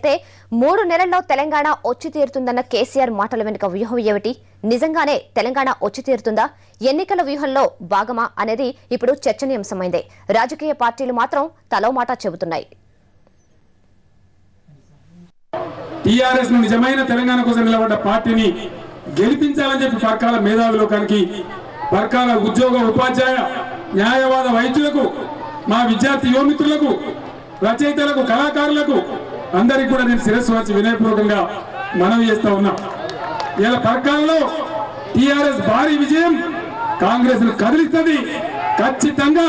అయితే 3 నెలల్లో తెలంగాణ వచ్చి తీరుతుందన్న కేసీఆర్ మాటల వెనుక వ్యూహం ఏమిటి? నిజంగానే తెలంగాణ వచ్చి తీరుతుందా? ఎన్నికల వ్యూహంలో భాగమా అనేది ఇప్పుడు చర్చనీయాంశమైంది. రాజకీయ పార్టీలు మాత్రం తలో మాట చెబుతున్నాయి. టీఆర్ఎస్ నిజమైన తెలంగాణ కోసం నిలబడ్డ పార్టీని గెలిపించాలని చెప్పి పర్కాల మేధావి లోకానికి, పర్కాల ఉద్యోగ ఉపాధ్యాయ న్యాయవాద వైద్యులకు, మా విద్యార్థి యువమిత్రులకు, రచయితలకు, కళాకారులకు అందరికీ కూడా నేను శిరస్సు వచ్చి వినయపూర్వకంగా మనవి చేస్తా ఉన్నా. ఇలా పర్కాలలో టీఆర్ఎస్ భారీ విజయం కాంగ్రెస్ ను కదిలిస్తుంది. ఖచ్చితంగా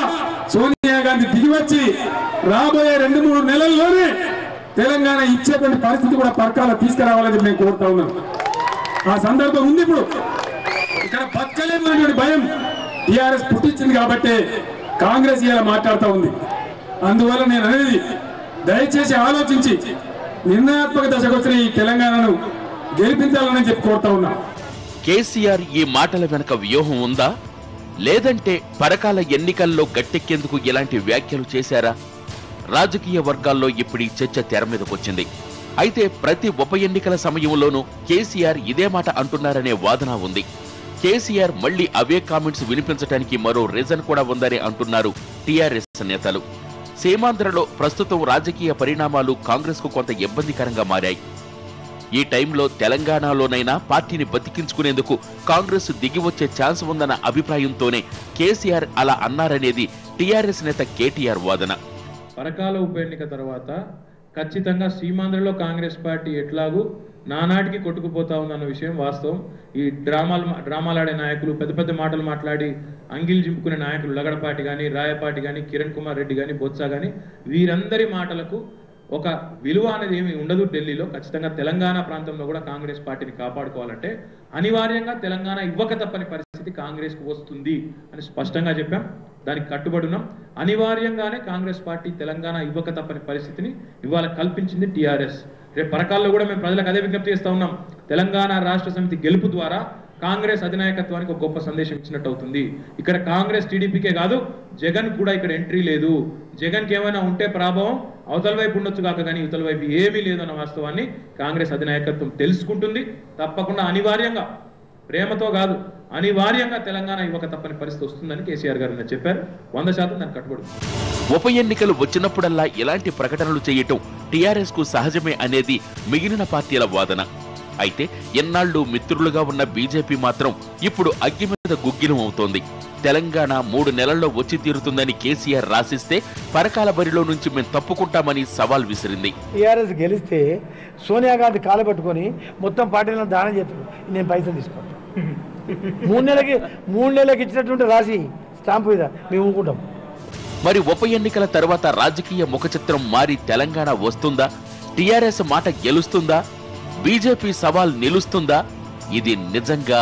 సోనియా గాంధీ దిగివచ్చి రాబోయే 2-3 నెలల్లోనే తెలంగాణ ఇచ్చేటువంటి పరిస్థితి కూడా పర్కాల తీసుకురావాలని నేను కోరుతా ఉన్నాను. ఆ సందర్భం ఉంది. ఇప్పుడు ఇక్కడ బతకలేనటువంటి భయం టీఆర్ఎస్ పుట్టించింది కాబట్టి కాంగ్రెస్ ఇలా మాట్లాడుతూ ఉంది. అందువల్ల నేను అనేది దయచేసి ఆలోచించి నిర్ణయాత్మక దశకు వచ్చిన ఈ తెలంగాణను గెలిపించాలని చెప్పి కోరుతా ఉన్నా. కేసీఆర్ ఈ మాటల వెనుక వ్యూహం ఉందా, లేదంటే పరకాల ఎన్నికల్లో గట్టెక్కేందుకు ఇలాంటి వ్యాఖ్యలు చేశారా? రాజకీయ వర్గాల్లో ఇప్పుడు ఈ చర్చ తెర మీదకొచ్చింది. అయితే ప్రతి ఉప ఎన్నికల సమయంలోనూ కేసీఆర్ ఇదే మాట అంటున్నారనే వాదన ఉంది. కేసీఆర్ మళ్లీ అవే కామెంట్స్ వినిపించడానికి మరో రీజన్ కూడా ఉందని అంటున్నారు టీఆర్ఎస్ నేతలు. సీమాంధ్రలో ప్రస్తుతం రాజకీయ పరిణామాలు కాంగ్రెస్ కు కొంత ఇబ్బందికరంగా మారాయి. ఈ టైంలో తెలంగాణలోనైనా పార్టీని బతికించుకునేందుకు కాంగ్రెస్ దిగివచ్చే ఛాన్స్ ఉందన్న అభిప్రాయంతోనే కేసీఆర్ అలా అన్నారనేది టీఆర్ఎస్ నేత కేటీఆర్ వాదన. పరకాల ఉప ఎన్నిక తర్వాత ఖచ్చితంగా సీమాంధ్రలో కాంగ్రెస్ పార్టీ ఎట్లాగూ నానాటికి కొట్టుకుపోతా ఉందన్న విషయం వాస్తవం. ఈ డ్రామాలాడే నాయకులు, పెద్ద పెద్ద మాటలు మాట్లాడి అంగిల్ జింపుకునే నాయకులు, లగడపాటి కానీ, రాయపాటి కానీ, కిరణ్ కుమార్ రెడ్డి కానీ, బొత్స కానీ, వీరందరి మాటలకు ఒక విలువ అనేది ఏమి ఉండదు. ఢిల్లీలో ఖచ్చితంగా తెలంగాణ ప్రాంతంలో కూడా కాంగ్రెస్ పార్టీని కాపాడుకోవాలంటే అనివార్యంగా తెలంగాణ ఇవ్వక తప్పని పరిస్థితి కాంగ్రెస్ కు వస్తుంది అని స్పష్టంగా చెప్పాం. దానికి కట్టుబడి ఉన్నాం. అనివార్యంగానే కాంగ్రెస్ పార్టీ తెలంగాణ ఇవ్వక తప్పని పరిస్థితిని ఇవాళ కల్పించింది టీఆర్ఎస్. రేపు పరకాల్లో కూడా మేము ప్రజలకు అదే విజ్ఞప్తి చేస్తా ఉన్నాం. తెలంగాణ రాష్ట్ర సమితి గెలుపు ద్వారా కాంగ్రెస్ అధినాయకత్వానికి ఒక గొప్ప సందేశం ఇచ్చినట్టు అవుతుంది. ఇక్కడ కాంగ్రెస్ టీడీపీకే కాదు, జగన్ కూడా ఇక్కడ ఎంట్రీ లేదు. జగన్కి ఏమైనా ఉంటే ప్రభావం అవతల వైపు ఉండొచ్చు కాక కానీ ఇవతల వైపు ఏమీ లేదన్న వాస్తవాన్ని కాంగ్రెస్ అధినాయకత్వం తెలుసుకుంటుంది. తప్పకుండా అనివార్యంగా, ప్రేమతో కాదు, అనివార్యంగా తెలంగాణ ఇవ్వక తప్పని పరిస్థితి వస్తుందని కేసీఆర్ గారు చెప్పారు. 100% దానికి కట్టుబడి. ఉప ఎన్నికలు వచ్చినప్పుడల్లా ఇలాంటి ప్రకటనలు చేయటం టీఆర్ఎస్ కు సహజమే అనేది మిగిలిన పార్టీల వాదన. అయితే ఎన్నాళ్లు మిత్రులుగా ఉన్న బీజేపీ మాత్రం ఇప్పుడు అగ్గి మీద గుగ్గిలం అవుతోంది. తెలంగాణ 3 నెలల్లో వచ్చి తీరుతుందని కేసీఆర్ రాసిస్తే పరకాల బరిలో నుంచి మేము తప్పుకుంటామని సవాల్ విసిరింది. టీఆర్ఎస్ గెలిస్తే సోనియా గాంధీ కాలబెట్టుకొని మొత్తం పార్టీలను దానం చేస్తాడు. నేను పైసలు తీసుకుంటాను. 3 నెలలకి ఇచ్చినటువంటి రాసి స్టాంపు మీద మేము ఊరుకుంటాం. మరి ఉప ఎన్నికల తర్వాత రాజకీయ ముఖచిత్రం మారి తెలంగాణ వస్తుందా? టీఆర్ఎస్ మాట గెలుస్తుందా? బీజేపీ సవాల్ నిలుస్తుందా? ఇది నిజంగా